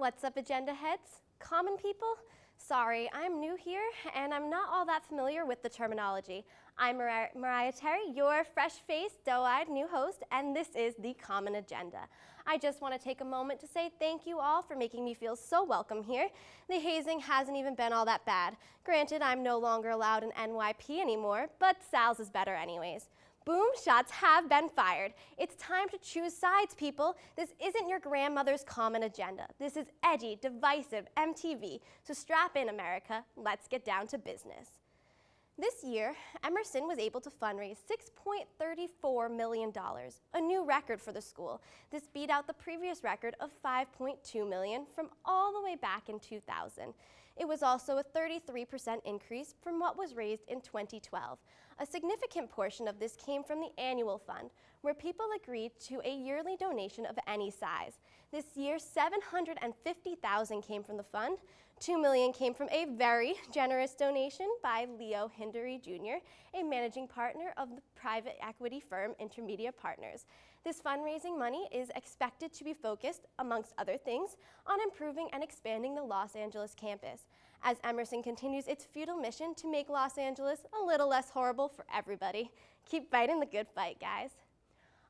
What's up, agenda heads? Common people? Sorry, I'm new here and I'm not all that familiar with the terminology. I'm Mariah Terry, your fresh-faced, doe-eyed new host, and this is the Common Agenda. I just want to take a moment to say thank you all for making me feel so welcome here. The hazing hasn't even been all that bad. Granted, I'm no longer allowed in NYP anymore, but Sal's is better anyways. Boom, shots have been fired. It's time to choose sides, people. This isn't your grandmother's common agenda. This is edgy, divisive MTV. So strap in, America. Let's get down to business. This year, Emerson was able to fundraise $6.34 million, a new record for the school. This beat out the previous record of $5.2 million from all the way back in 2000. It was also a 33% increase from what was raised in 2012. A significant portion of this came from the annual fund, where people agreed to a yearly donation of any size. This year, $750,000 came from the fund, $2 million came from a very generous donation by Leo Hindery Jr., a managing partner of the private equity firm Intermedia Partners. This fundraising money is expected to be focused, amongst other things, on improving and expanding the Los Angeles campus, as Emerson continues its futile mission to make Los Angeles a little less horrible for everybody. Keep fighting the good fight, guys.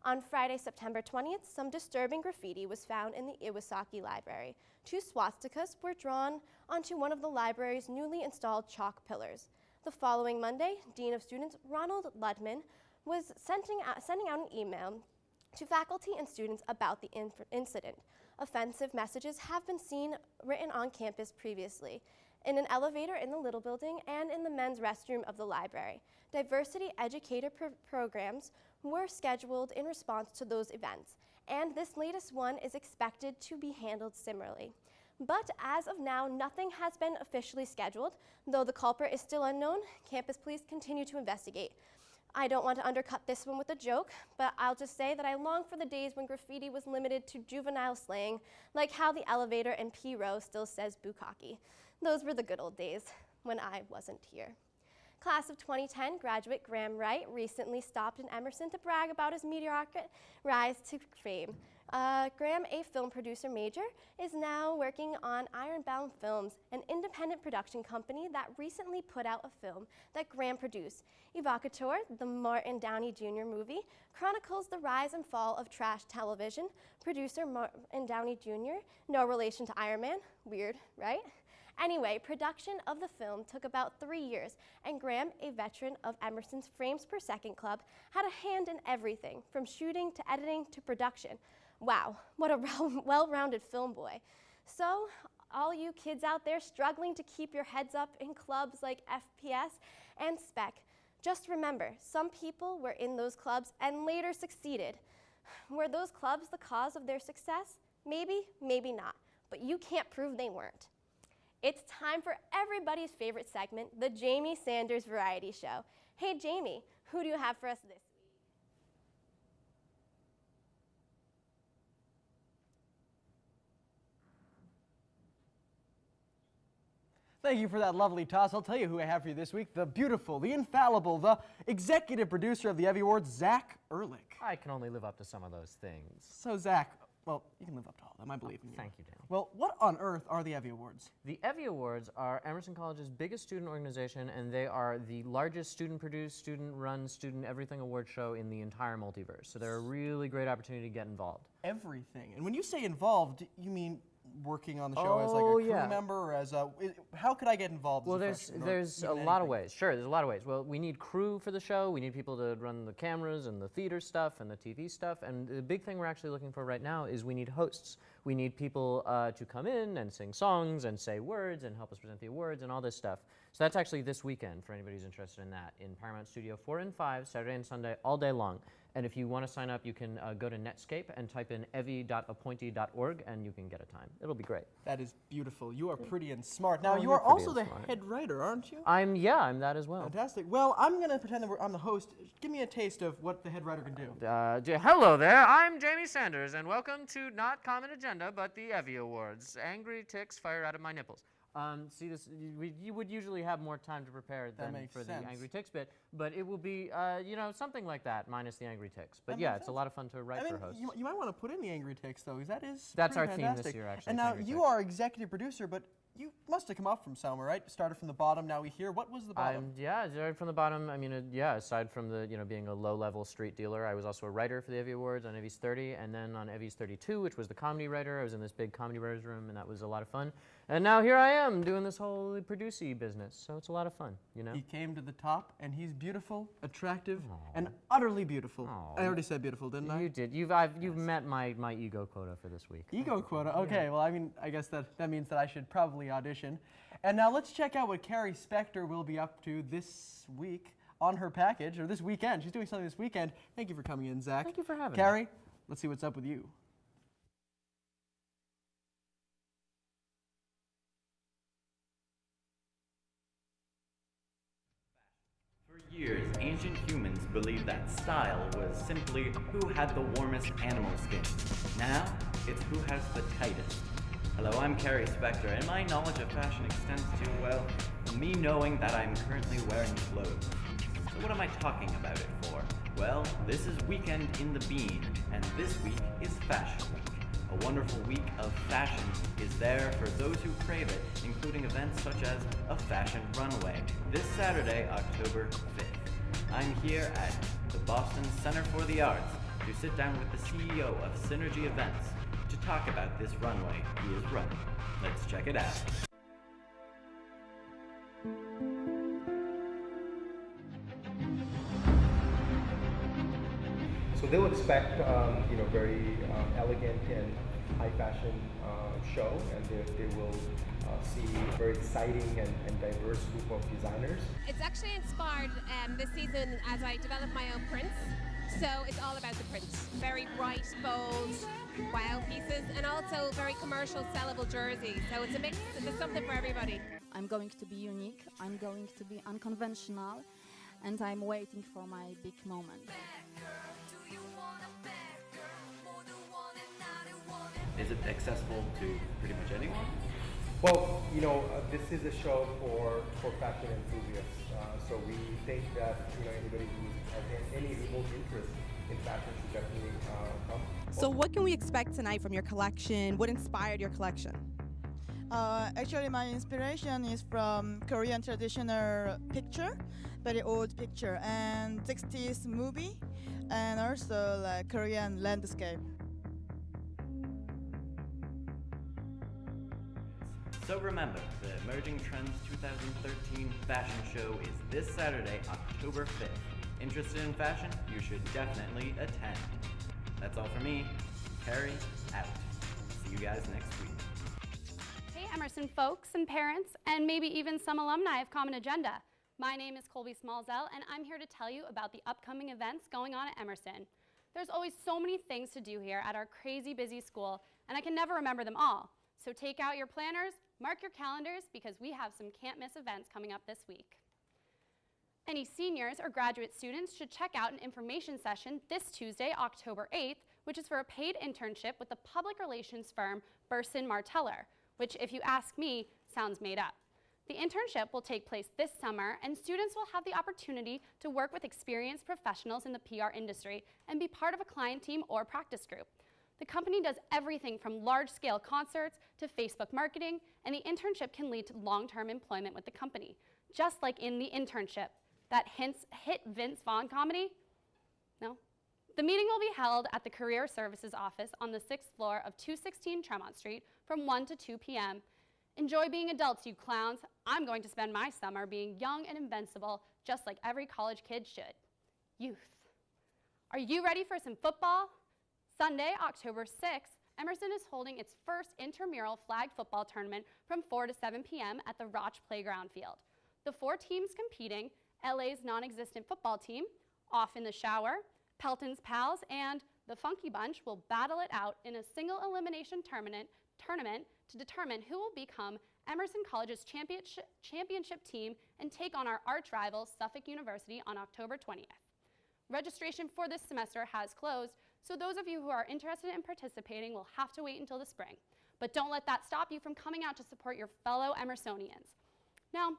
On Friday, September 20th, some disturbing graffiti was found in the Iwasaki Library. 2 swastikas were drawn onto one of the library's newly installed chalk pillars. The following Monday, Dean of Students Ronald Ludman was sending out an email to faculty and students about the incident. Offensive messages have been seen written on campus previously, in an elevator in the Little Building and in the men's restroom of the library. Diversity educator programs were scheduled in response to those events, and this latest one is expected to be handled similarly. But as of now, nothing has been officially scheduled. Though the culprit is still unknown, campus police continue to investigate. I don't want to undercut this one with a joke, but I'll just say that I long for the days when graffiti was limited to juvenile slang, like how the elevator in P Row still says bukkake. Those were the good old days when I wasn't here. Class of 2010 graduate Graham Wright recently stopped in Emerson to brag about his meteoric rise to fame. Graham, a film producer major, is now working on Ironbound Films, an independent production company that recently put out a film that Graham produced. Evocator, the Martin Downey Jr. movie, chronicles the rise and fall of trash television. Producer Martin Downey Jr., no relation to Iron Man, weird, right? Anyway, production of the film took about 3 years, and Graham, a veteran of Emerson's Frames Per Second Club, had a hand in everything, from shooting to editing to production. Wow, what a well-rounded film boy. So, all you kids out there struggling to keep your heads up in clubs like FPS and Spec, just remember, some people were in those clubs and later succeeded. Were those clubs the cause of their success? Maybe, maybe not, but you can't prove they weren't. It's time for everybody's favorite segment, the Jamie Sanders Variety Show. Hey Jamie, who do you have for us this week? Thank you for that lovely toss. I'll tell you who I have for you this week. The beautiful, the infallible, the executive producer of the Evie Awards, Zach Ehrlich. I can only live up to some of those things. So Zach, well, you can live up to all of them, I believe in you. Thank you, Danny. Well, what on earth are the Evie Awards? The Evie Awards are Emerson College's biggest student organization, and they are the largest student-produced, student-run, student everything award show in the entire multiverse. So they're a really great opportunity to get involved. Everything. And when you say involved, you mean working on the show as like a crew member or as a, how could I get involved? Well, there's a lot of ways. Sure, there's a lot of ways. Well, we need crew for the show. We need people to run the cameras and the theater stuff and the TV stuff. And the big thing we're actually looking for right now is we need hosts. We need people to come in and sing songs and say words and help us present the awards and all this stuff. So that's actually this weekend for anybody who's interested in that in Paramount Studio 4 and 5, Saturday and Sunday, all day long. And if you want to sign up, you can go to Netscape and type in evie.appointee.org and you can get a time. It'll be great. That is beautiful. You are pretty and smart. Now, you are also the head writer, aren't you? I'm that as well. Fantastic. Well, I'm going to pretend that I'm the host. Give me a taste of what the head writer can do. Hello there. I'm Jamie Sanders, and welcome to not Common Agenda, but the Evie Awards. Angry ticks fire out of my nipples. See, you would usually have more time to prepare than for the Angry Ticks bit, but it will be, you know, something like that minus the Angry Ticks. But yeah, it's a lot of fun to write for hosts. You might want to put in the Angry Ticks, though, because that's our fantastic. theme this year, actually. And now you are executive producer, but you must have come up from somewhere, right? Started from the bottom, now we hear. What was the bottom? Yeah, started from the bottom. I mean, yeah, aside from the, you know, being a low-level street dealer, I was also a writer for the Evie Awards on Evie's 30, and then on Evie's 32, which was the comedy writer. I was in this big comedy writers room, and that was a lot of fun. And now here I am doing this whole producer business, so it's a lot of fun, you know? He came to the top, and he's beautiful, attractive, and utterly beautiful. I already said beautiful, didn't I? You did. You've met my ego quota for this week. Ego quota? Okay, well, I mean, I guess that means that I should probably audition. And now let's check out what Cary Spector will be up to this week on her package, or this weekend. She's doing something this weekend. Thank you for coming in, Zach. Thank you for having me. Cary, let's see what's up with you. For years, ancient humans believed that style was simply who had the warmest animal skin. Now, it's who has the tightest. Hello, I'm Cary Spector, and my knowledge of fashion extends to, well, me knowing that I'm currently wearing clothes. So what am I talking about it for? Well, this is Weekend in the Bean, and this week is Fashion Week. A wonderful week of fashion is there for those who crave it, including events such as a fashion runway this Saturday, October 5th. I'm here at the Boston Center for the Arts to sit down with the CEO of Synergy Events to talk about this runway he is running. Let's check it out. So they'll expect, you know, very elegant and high fashion show, and they will see a very exciting and diverse group of designers. It's actually inspired this season as I develop my own prints. So it's all about the prints. Very bright, bold, wow pieces, and also very commercial, sellable jerseys. So it's a mix, there's something for everybody. I'm going to be unique, I'm going to be unconventional, and I'm waiting for my big moment. Is it accessible to pretty much anyone? Well, you know, this is a show for fashion enthusiasts. So we think that, you know, anybody who has any remote interest in fashion should definitely come. So what can we expect tonight from your collection? What inspired your collection? Actually, my inspiration is from Korean traditional picture, very old picture, and 60s movie, and also like Korean landscape. So remember, the Emerging Trends 2013 fashion show is this Saturday, October 5th. Interested in fashion? You should definitely attend. That's all for me. Cary, out. See you guys next week. Hey Emerson folks and parents, and maybe even some alumni of Common Agenda. My name is Colby Smalzel, and I'm here to tell you about the upcoming events going on at Emerson. There's always so many things to do here at our crazy busy school, and I can never remember them all. So take out your planners, mark your calendars, because we have some can't miss events coming up this week. Any seniors or graduate students should check out an information session this Tuesday, October 8th, which is for a paid internship with the public relations firm Burson Marteller, which, if you ask me, sounds made up. The internship will take place this summer, and students will have the opportunity to work with experienced professionals in the PR industry and be part of a client team or practice group. The company does everything from large-scale concerts to Facebook marketing, and the internship can lead to long-term employment with the company, just like in The Internship, that hit Vince Vaughn comedy? No? The meeting will be held at the Career Services office on the 6th floor of 216 Tremont Street from 1 to 2 p.m. Enjoy being adults, you clowns. I'm going to spend my summer being young and invincible, just like every college kid should. Youth. Are you ready for some football? Sunday, October 6th, Emerson is holding its first intramural flag football tournament from 4 to 7 p.m. at the Roch Playground Field. The 4 teams competing, LA's non-existent football team, Off in the Shower, Pelton's Pals, and the Funky Bunch will battle it out in a single elimination tournament to determine who will become Emerson College's championship team and take on our arch rival, Suffolk University, on October 20th. Registration for this semester has closed, so those of you who are interested in participating will have to wait until the spring. But don't let that stop you from coming out to support your fellow Emersonians. Now,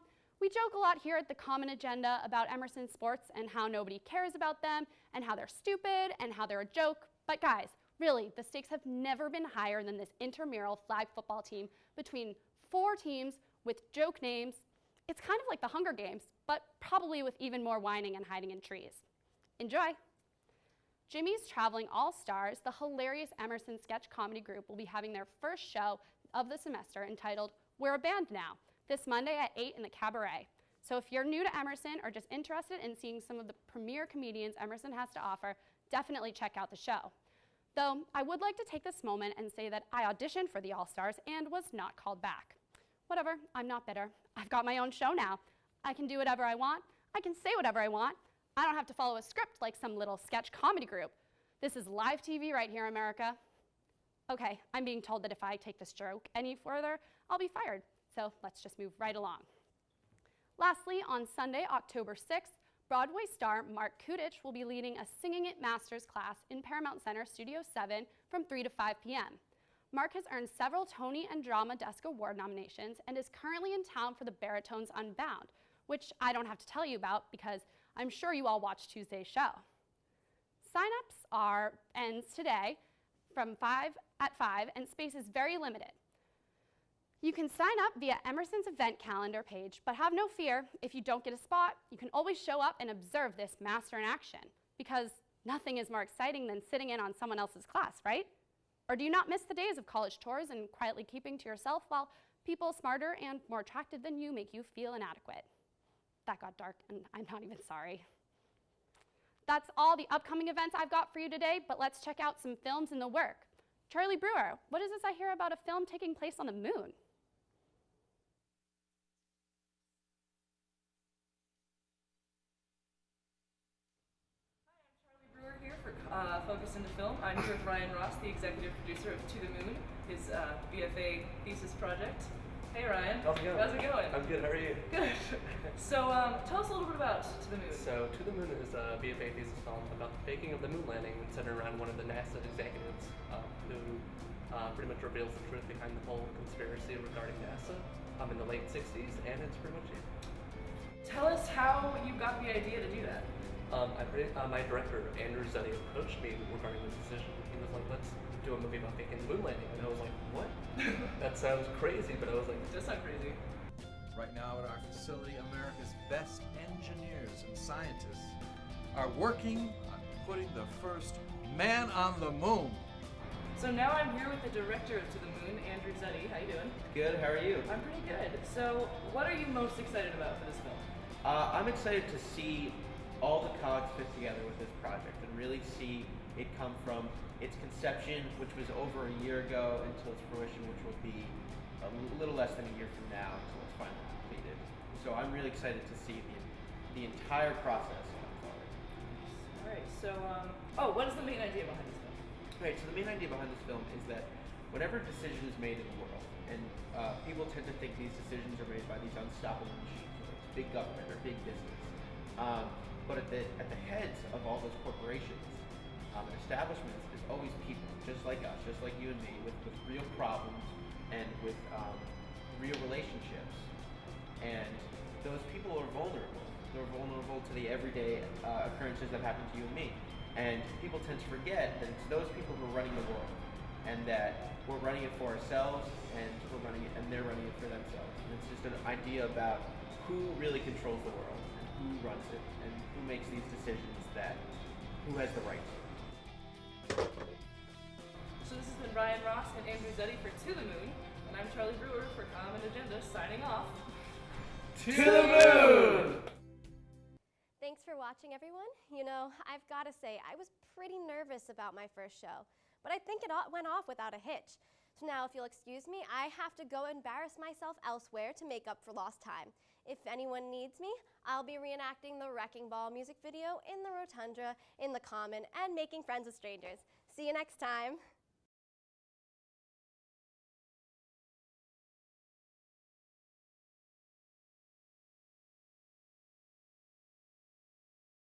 we joke a lot here at the Common Agenda about Emerson sports and how nobody cares about them and how they're stupid and how they're a joke. But guys, really, the stakes have never been higher than this intramural flag football team between 4 teams with joke names. It's kind of like the Hunger Games, but probably with even more whining and hiding in trees. Enjoy. Jimmy's Traveling All-Stars, the hilarious Emerson sketch comedy group, will be having their first show of the semester entitled We're a Band Now, this Monday at 8 in the Cabaret. So if you're new to Emerson or just interested in seeing some of the premier comedians Emerson has to offer, definitely check out the show. Though I would like to take this moment and say that I auditioned for the All-Stars and was not called back. Whatever, I'm not bitter. I've got my own show now. I can do whatever I want. I can say whatever I want. I don't have to follow a script like some little sketch comedy group. This is live TV right here, America. Okay, I'm being told that if I take this joke any further, I'll be fired. So let's just move right along. Lastly, on Sunday, October 6th, Broadway star Mark Kudich will be leading a Singing It Masters class in Paramount Center Studio 7 from 3 to 5 p.m. Mark has earned several Tony and Drama Desk Award nominations and is currently in town for the Baritones Unbound, which I don't have to tell you about because I'm sure you all watched Tuesday's show. Sign-ups ends today at 5 and space is very limited. You can sign up via Emerson's event calendar page, but have no fear. If you don't get a spot, you can always show up and observe this master in action, because nothing is more exciting than sitting in on someone else's class, right? Or do you not miss the days of college tours and quietly keeping to yourself while people smarter and more attractive than you make you feel inadequate? That got dark, and I'm not even sorry. That's all the upcoming events I've got for you today, but let's check out some films in the work. Charlie Brewer, what is this I hear about a film taking place on the moon? Focus into Film. I'm here with Ryan Ross, the executive producer of To the Moon, his BFA thesis project. Hey Ryan. How's it going? How's it going? I'm good, how are you? Good. So tell us a little bit about To the Moon. So To the Moon is a BFA thesis film about the faking of the moon landing and centered around one of the NASA executives who pretty much reveals the truth behind the whole conspiracy regarding NASA in the late 60s, and it's pretty much it. Tell us how you got the idea to do that. My director, Andrew Zeddy, approached me regarding this decision. He was like, let's do a movie about faking the moon landing. And I was like, what? That sounds crazy, but I was like, it does sound crazy. Right now at our facility, America's best engineers and scientists are working on putting the first man on the moon. So now I'm here with the director of To the Moon, Andrew Zeddy. How you doing? Good, how are you? I'm pretty good. So what are you most excited about for this film? I'm excited to see all the cogs fit together with this project and really see it come from its conception, which was over a year ago, until its fruition, which will be a little less than a year from now until it's finally completed. So I'm really excited to see the entire process come forward. All right, so, what is the main idea behind this film? Right, so the main idea behind this film is that whatever decision is made in the world, and people tend to think these decisions are made by these unstoppable machines, whether it's big government or big business. But at the heads of all those corporations and establishments is always people, just like us, just like you and me, with real problems and with real relationships. And those people are vulnerable. They're vulnerable to the everyday occurrences that happen to you and me. And people tend to forget that it's those people who are running the world, and that we're running it for ourselves, and they're running it for themselves. And it's just an idea about who really controls the world, and who runs it, and who makes these decisions, that who has the right to. So this has been Ryan Ross and Andrew Zeddy for To the Moon, and I'm Charlie Brewer for Common Agenda, signing off. To the Moon! Thanks for watching, everyone. You know, I've got to say, I was pretty nervous about my first show, but I think it went off without a hitch. So now, if you'll excuse me, I have to go embarrass myself elsewhere to make up for lost time. If anyone needs me, I'll be reenacting the Wrecking Ball music video in the Rotundra, in the Common, and making friends with strangers. See you next time.